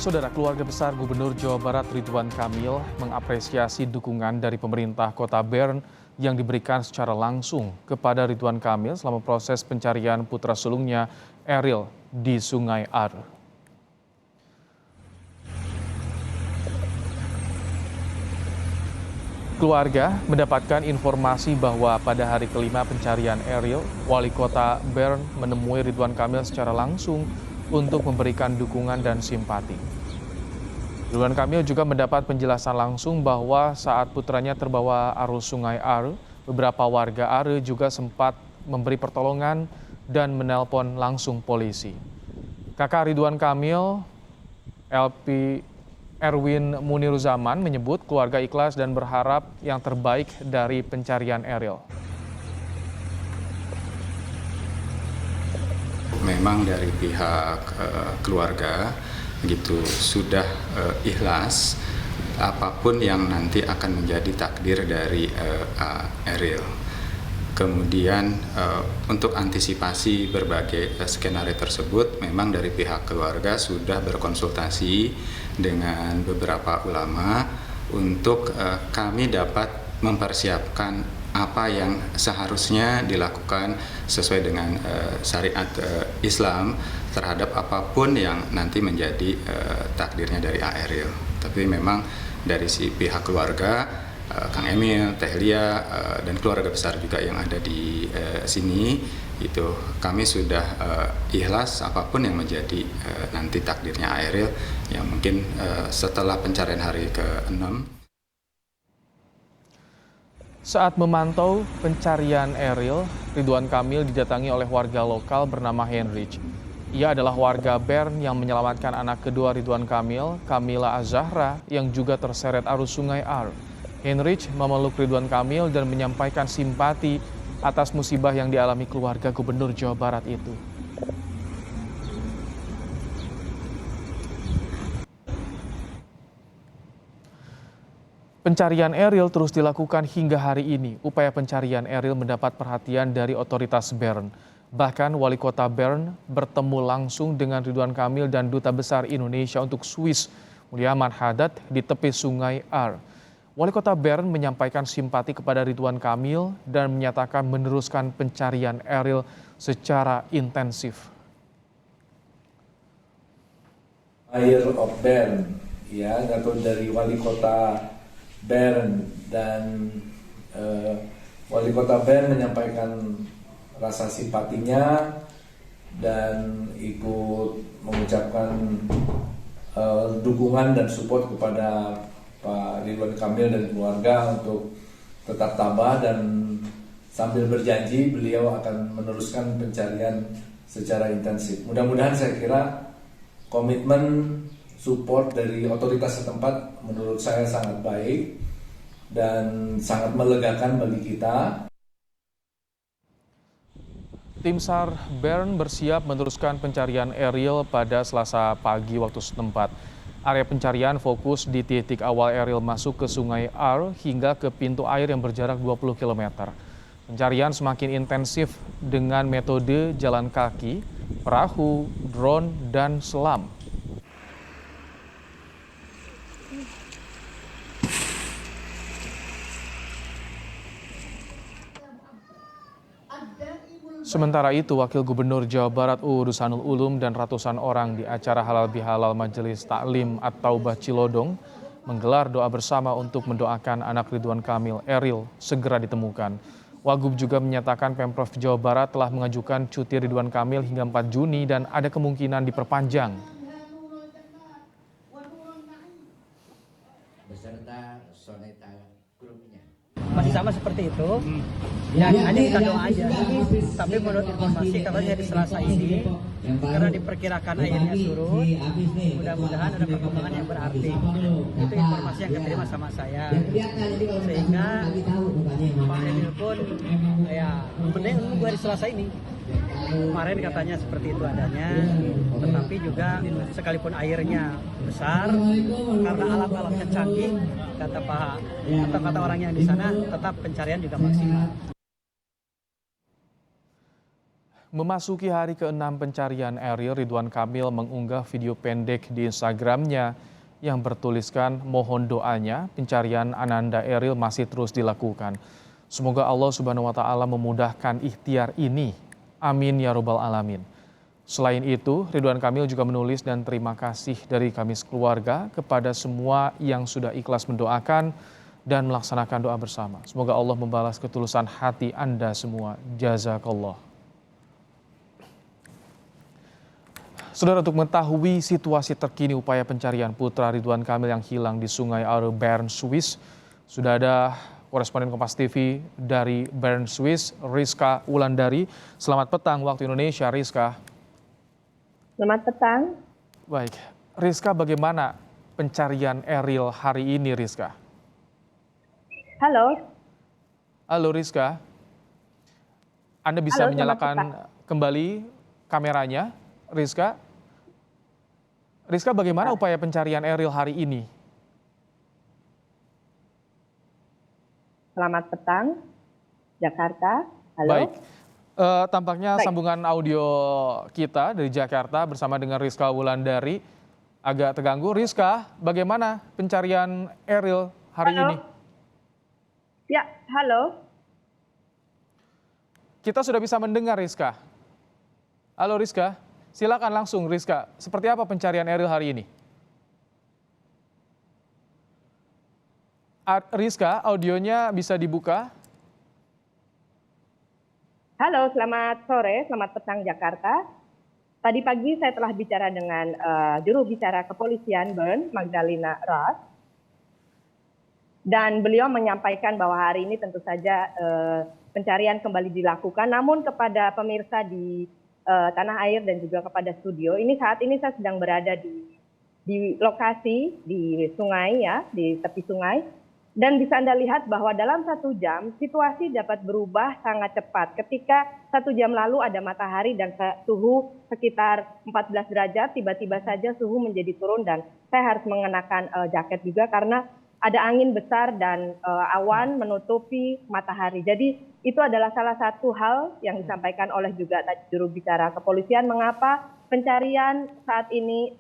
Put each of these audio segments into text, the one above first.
Saudara, keluarga besar Gubernur Jawa Barat Ridwan Kamil mengapresiasi dukungan dari pemerintah Kota Bern yang diberikan secara langsung kepada Ridwan Kamil selama proses pencarian putra sulungnya Eril di Sungai Are. Keluarga mendapatkan informasi bahwa pada hari kelima pencarian Eril, Wali Kota Bern menemui Ridwan Kamil secara langsung untuk memberikan dukungan dan simpati. Ridwan Kamil juga mendapat penjelasan langsung bahwa saat putranya terbawa arus Sungai Are, beberapa warga Are juga sempat memberi pertolongan dan menelpon langsung polisi. Kakak Ridwan Kamil, LP Erwin Muniruzaman menyebut keluarga ikhlas dan berharap yang terbaik dari pencarian Eril. Memang dari pihak keluarga gitu sudah ikhlas apapun yang nanti akan menjadi takdir dari Eril. Kemudian untuk antisipasi berbagai skenario tersebut, memang dari pihak keluarga sudah berkonsultasi dengan beberapa ulama untuk kami dapat mempersiapkan apa yang seharusnya dilakukan sesuai dengan syariat Islam terhadap apapun yang nanti menjadi takdirnya dari Eril. Tapi memang dari si pihak keluarga, Kang Emil, Teh Lia, dan keluarga besar juga yang ada di sini, itu kami sudah ikhlas apapun yang menjadi nanti takdirnya Eril, yang mungkin setelah pencarian hari ke-6. Saat memantau pencarian Eril, Ridwan Kamil didatangi oleh warga lokal bernama Heinrich. Ia adalah warga Bern yang menyelamatkan anak kedua Ridwan Kamil, Kamila Azahra, yang juga terseret arus Sungai Are. Heinrich memeluk Ridwan Kamil dan menyampaikan simpati atas musibah yang dialami keluarga Gubernur Jawa Barat itu. Pencarian Eril terus dilakukan hingga hari ini. Upaya pencarian Eril mendapat perhatian dari otoritas Bern. Bahkan Wali Kota Bern bertemu langsung dengan Ridwan Kamil dan Duta Besar Indonesia untuk Swiss, Mulyaman Haddad, di tepi Sungai Are. Wali Kota Bern menyampaikan simpati kepada Ridwan Kamil dan menyatakan meneruskan pencarian Eril secara intensif. Mayor of Bern, ya, atau dari Wali Kota Bern, dan Wali Kota Bern menyampaikan rasa simpatinya dan ikut mengucapkan dukungan dan support kepada Pak Ridwan Kamil dan keluarga untuk tetap tabah, dan sambil berjanji beliau akan meneruskan pencarian secara intensif. Mudah-mudahan, saya kira komitmen support dari otoritas setempat menurut saya sangat baik dan sangat melegakan bagi kita. Tim SAR Bern bersiap meneruskan pencarian Eril pada Selasa pagi waktu setempat. Area pencarian fokus di titik awal Eril masuk ke Sungai Are hingga ke pintu air yang berjarak 20 km. Pencarian semakin intensif dengan metode jalan kaki, perahu, drone, dan selam. Sementara itu, Wakil Gubernur Jawa Barat UU Ruzanul Ulum dan ratusan orang di acara Halal Bihalal Majelis Taklim At-Taubah Cilodong menggelar doa bersama untuk mendoakan anak Ridwan Kamil, Eril, segera ditemukan. Wagub juga menyatakan Pemprov Jawa Barat telah mengajukan cuti Ridwan Kamil hingga 4 Juni dan ada kemungkinan diperpanjang. Beserta soneta grupnya. Masih sama seperti itu. Ya, hanya kita doa aja. Tapi menurut informasi katanya di Selasa ini, karena diperkirakan airnya surut, mudah-mudahan ada perkembangan yang berarti. Itu informasi yang diterima sama saya. Sehingga Pak Emil pun, ya, mending nunggu hari Selasa ini. Kemarin katanya seperti itu adanya, tetapi juga sekalipun airnya besar, karena alat-alatnya canggih, kata Pak, atau kata orang yang di sana, tetap pencarian juga maksimal. Memasuki hari ke-6 pencarian Eril, Ridwan Kamil mengunggah video pendek di Instagramnya yang bertuliskan mohon doanya pencarian Ananda Eril masih terus dilakukan. Semoga Allah Subhanahu wa taala memudahkan ikhtiar ini. Amin ya robbal alamin. Selain itu, Ridwan Kamil juga menulis dan terima kasih dari kami sekeluarga kepada semua yang sudah ikhlas mendoakan dan melaksanakan doa bersama. Semoga Allah membalas ketulusan hati Anda semua. Jazakallah. Saudara, untuk mengetahui situasi terkini upaya pencarian putra Ridwan Kamil yang hilang di Sungai Aare, Bern, Swiss, sudah ada koresponden Kompas TV dari Bern, Swiss, Rizka Wulandari. Selamat petang waktu Indonesia, Rizka. Selamat petang. Baik, Rizka, bagaimana pencarian Eril hari ini, Rizka? Halo. Halo, Rizka. Anda bisa Halo, menyalakan kembali kameranya, Rizka? Rizka, bagaimana upaya pencarian Eril hari ini? Selamat petang, Jakarta. Halo. Baik, tampaknya sambungan audio kita dari Jakarta bersama dengan Rizka Wulandari agak terganggu. Rizka, bagaimana pencarian Eril hari Halo. ini? Ya, halo. Kita sudah bisa mendengar, Rizka. Halo, Rizka. Silakan langsung, Rizka. Seperti apa pencarian Eril hari ini? Rizka, audionya bisa dibuka. Halo, selamat sore, selamat petang Jakarta. Tadi pagi saya telah bicara dengan juru bicara kepolisian Bern, Magdalena Ross. Dan beliau menyampaikan bahwa hari ini tentu saja pencarian kembali dilakukan. Namun kepada pemirsa di tanah air dan juga kepada studio, saat ini saya sedang berada di lokasi di sungai ya, di tepi sungai. Dan bisa Anda lihat bahwa dalam 1 jam situasi dapat berubah sangat cepat. Ketika 1 jam lalu ada matahari dan suhu sekitar 14 derajat, tiba-tiba saja suhu menjadi turun dan saya harus mengenakan jaket juga karena ada angin besar dan awan menutupi matahari. Jadi itu adalah salah satu hal yang disampaikan oleh juga juru bicara kepolisian mengapa pencarian saat ini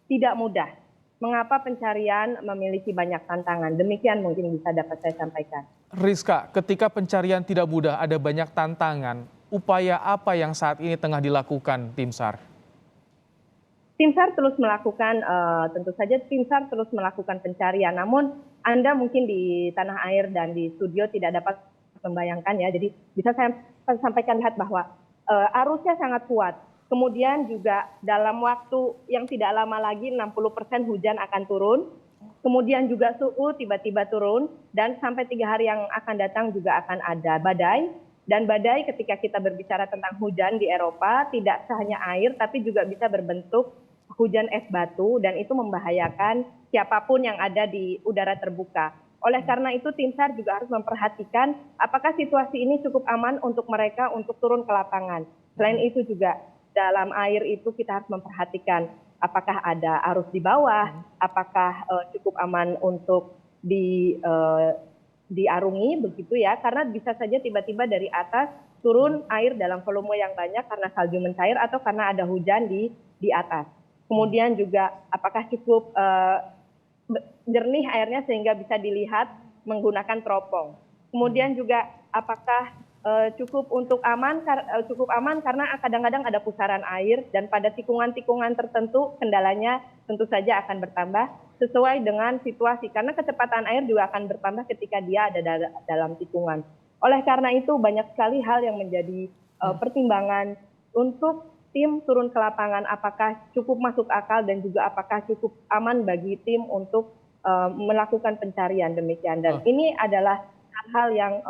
tidak mudah. Mengapa pencarian memiliki banyak tantangan? Demikian mungkin bisa dapat saya sampaikan. Rizka, ketika pencarian tidak mudah, ada banyak tantangan. Upaya apa yang saat ini tengah dilakukan tim SAR? Tim SAR terus melakukan, tentu saja tim SAR terus melakukan pencarian. Namun Anda mungkin di tanah air dan di studio tidak dapat membayangkan ya. Jadi bisa saya sampaikan lihat bahwa arusnya sangat kuat. Kemudian juga dalam waktu yang tidak lama lagi 60% hujan akan turun. Kemudian juga suhu tiba-tiba turun dan sampai 3 hari yang akan datang juga akan ada badai. Dan badai ketika kita berbicara tentang hujan di Eropa tidak hanya air tapi juga bisa berbentuk hujan es batu dan itu membahayakan siapapun yang ada di udara terbuka. Oleh karena itu tim SAR juga harus memperhatikan apakah situasi ini cukup aman untuk mereka untuk turun ke lapangan. Selain itu juga dalam air itu kita harus memperhatikan apakah ada arus di bawah, apakah cukup aman untuk diarungi begitu ya, karena bisa saja tiba-tiba dari atas turun air dalam volume yang banyak karena salju mencair atau karena ada hujan di atas. Kemudian juga apakah cukup jernih airnya sehingga bisa dilihat menggunakan teropong. Kemudian juga apakah cukup aman karena kadang-kadang ada pusaran air dan pada tikungan-tikungan tertentu kendalanya tentu saja akan bertambah sesuai dengan situasi karena kecepatan air juga akan bertambah ketika dia ada dalam tikungan. Oleh karena itu banyak sekali hal yang menjadi pertimbangan untuk tim turun ke lapangan apakah cukup masuk akal dan juga apakah cukup aman bagi tim untuk melakukan pencarian demikian dan ini adalah hal yang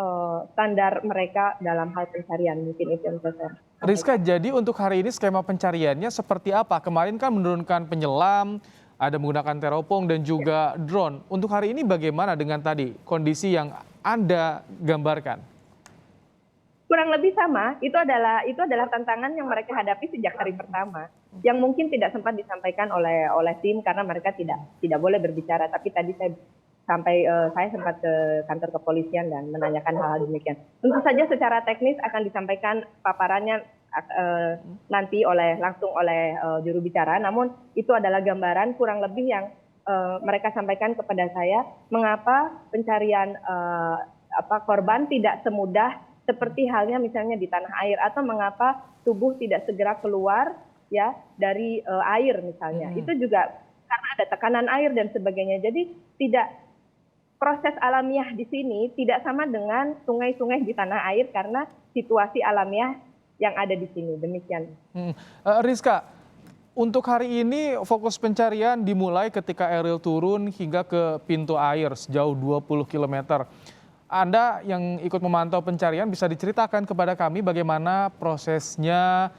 standar mereka dalam hal pencarian mungkin itu yang saya. Rizka, jadi untuk hari ini skema pencariannya seperti apa? Kemarin kan menurunkan penyelam, ada menggunakan teropong dan juga drone. Untuk hari ini bagaimana dengan tadi kondisi yang Anda gambarkan? Kurang lebih sama, itu adalah tantangan yang mereka hadapi sejak hari pertama, yang mungkin tidak sempat disampaikan oleh tim karena mereka tidak boleh berbicara. Tapi tadi saya sempat ke kantor kepolisian dan menanyakan hal-hal demikian. Tentu saja secara teknis akan disampaikan paparannya nanti langsung oleh juru bicara. Namun itu adalah gambaran kurang lebih yang mereka sampaikan kepada saya mengapa pencarian korban tidak semudah seperti halnya misalnya di tanah air, atau mengapa tubuh tidak segera keluar ya dari air misalnya. Itu juga karena ada tekanan air dan sebagainya. Jadi tidak, proses alamiah di sini tidak sama dengan sungai-sungai di tanah air karena situasi alamiah yang ada di sini. Demikian. Rizka, untuk hari ini fokus pencarian dimulai ketika Eril turun hingga ke pintu air sejauh 20 km. Anda yang ikut memantau pencarian bisa diceritakan kepada kami bagaimana prosesnya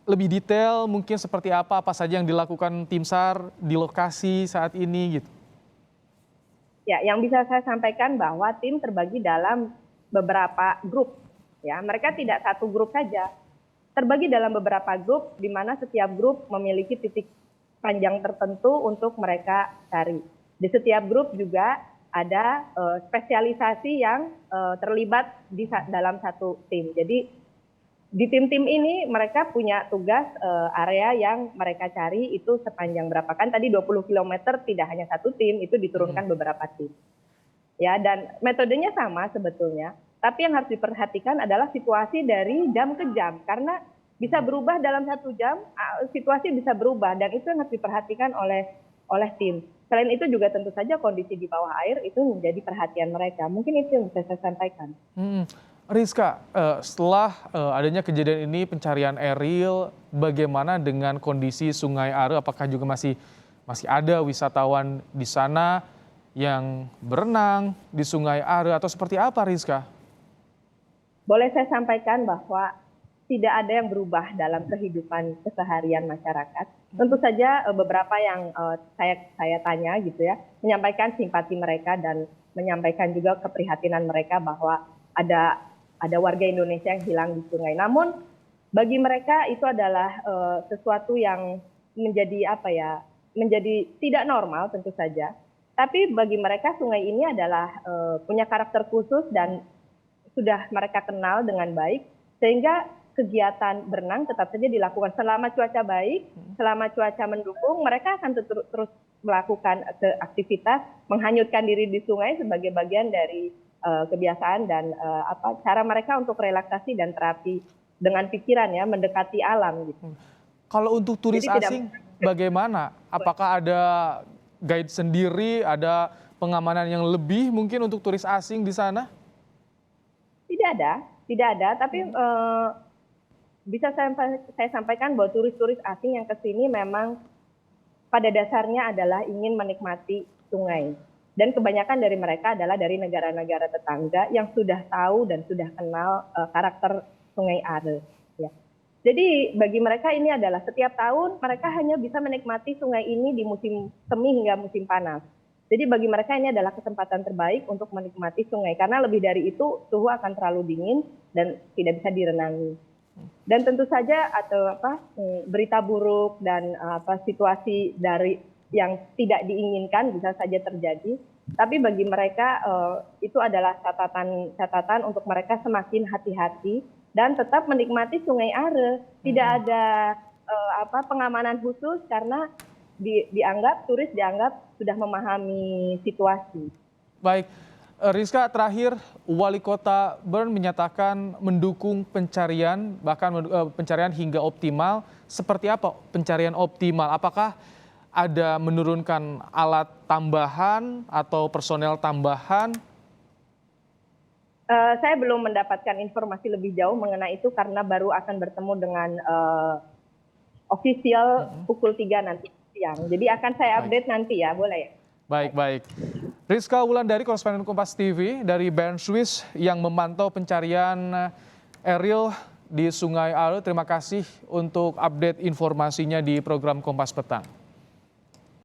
lebih detail, mungkin seperti apa saja yang dilakukan tim SAR di lokasi saat ini gitu. Ya, yang bisa saya sampaikan bahwa tim terbagi dalam beberapa grup. Ya, mereka tidak satu grup saja. Terbagi dalam beberapa grup di mana setiap grup memiliki titik panjang tertentu untuk mereka cari. Di setiap grup juga ada spesialisasi yang terlibat dalam satu tim. Jadi di tim-tim ini mereka punya tugas area yang mereka cari itu sepanjang berapa, kan tadi 20 km tidak hanya satu tim, itu diturunkan beberapa tim. Ya, dan metodenya sama sebetulnya, tapi yang harus diperhatikan adalah situasi dari jam ke jam, karena bisa berubah dalam 1 jam, situasi bisa berubah, dan itu yang harus diperhatikan oleh tim. Selain itu juga tentu saja kondisi di bawah air itu menjadi perhatian mereka. Mungkin itu yang bisa saya sampaikan. Rizka, setelah adanya kejadian ini pencarian Eril, bagaimana dengan kondisi Sungai Are? Apakah juga masih ada wisatawan di sana yang berenang di Sungai Are atau seperti apa, Rizka? Boleh saya sampaikan bahwa tidak ada yang berubah dalam kehidupan keseharian masyarakat. Tentu saja beberapa yang saya tanya gitu ya, menyampaikan simpati mereka dan menyampaikan juga keprihatinan mereka bahwa ada warga Indonesia yang hilang di sungai. Namun bagi mereka itu adalah sesuatu yang menjadi menjadi tidak normal tentu saja. Tapi bagi mereka sungai ini adalah punya karakter khusus dan sudah mereka kenal dengan baik, sehingga kegiatan berenang tetap saja dilakukan selama cuaca baik, selama cuaca mendukung, mereka akan terus melakukan aktivitas menghanyutkan diri di sungai sebagai bagian dari kebiasaan dan cara mereka untuk relaksasi dan terapi dengan pikiran ya, mendekati alam gitu. Kalau untuk turis asing bagaimana? Apakah ada guide sendiri, ada pengamanan yang lebih mungkin untuk turis asing di sana? Tidak ada, tapi bisa saya sampaikan bahwa turis-turis asing yang ke sini memang pada dasarnya adalah ingin menikmati sungai. Dan kebanyakan dari mereka adalah dari negara-negara tetangga yang sudah tahu dan sudah kenal karakter Sungai Are. Ya. Jadi bagi mereka ini adalah setiap tahun mereka hanya bisa menikmati sungai ini di musim semi hingga musim panas. Jadi bagi mereka ini adalah kesempatan terbaik untuk menikmati sungai. Karena lebih dari itu suhu akan terlalu dingin dan tidak bisa direnangi. Dan tentu saja berita buruk dan situasi dari yang tidak diinginkan bisa saja terjadi. Tapi bagi mereka itu adalah catatan untuk mereka semakin hati-hati dan tetap menikmati Sungai Are. Tidak ada pengamanan khusus karena turis dianggap sudah memahami situasi. Baik. Rizka, terakhir Wali Kota Bern menyatakan mendukung pencarian, bahkan pencarian hingga optimal. Seperti apa pencarian optimal? Apakah ada menurunkan alat tambahan atau personel tambahan? Saya belum mendapatkan informasi lebih jauh mengenai itu karena baru akan bertemu dengan ofisial pukul 3 nanti siang. Jadi akan saya update nanti ya, boleh ya? Baik. Rizka Wulandari, koresponden Kompas TV dari Bern, Swiss yang memantau pencarian Eril di Sungai Are. Terima kasih untuk update informasinya di program Kompas Petang.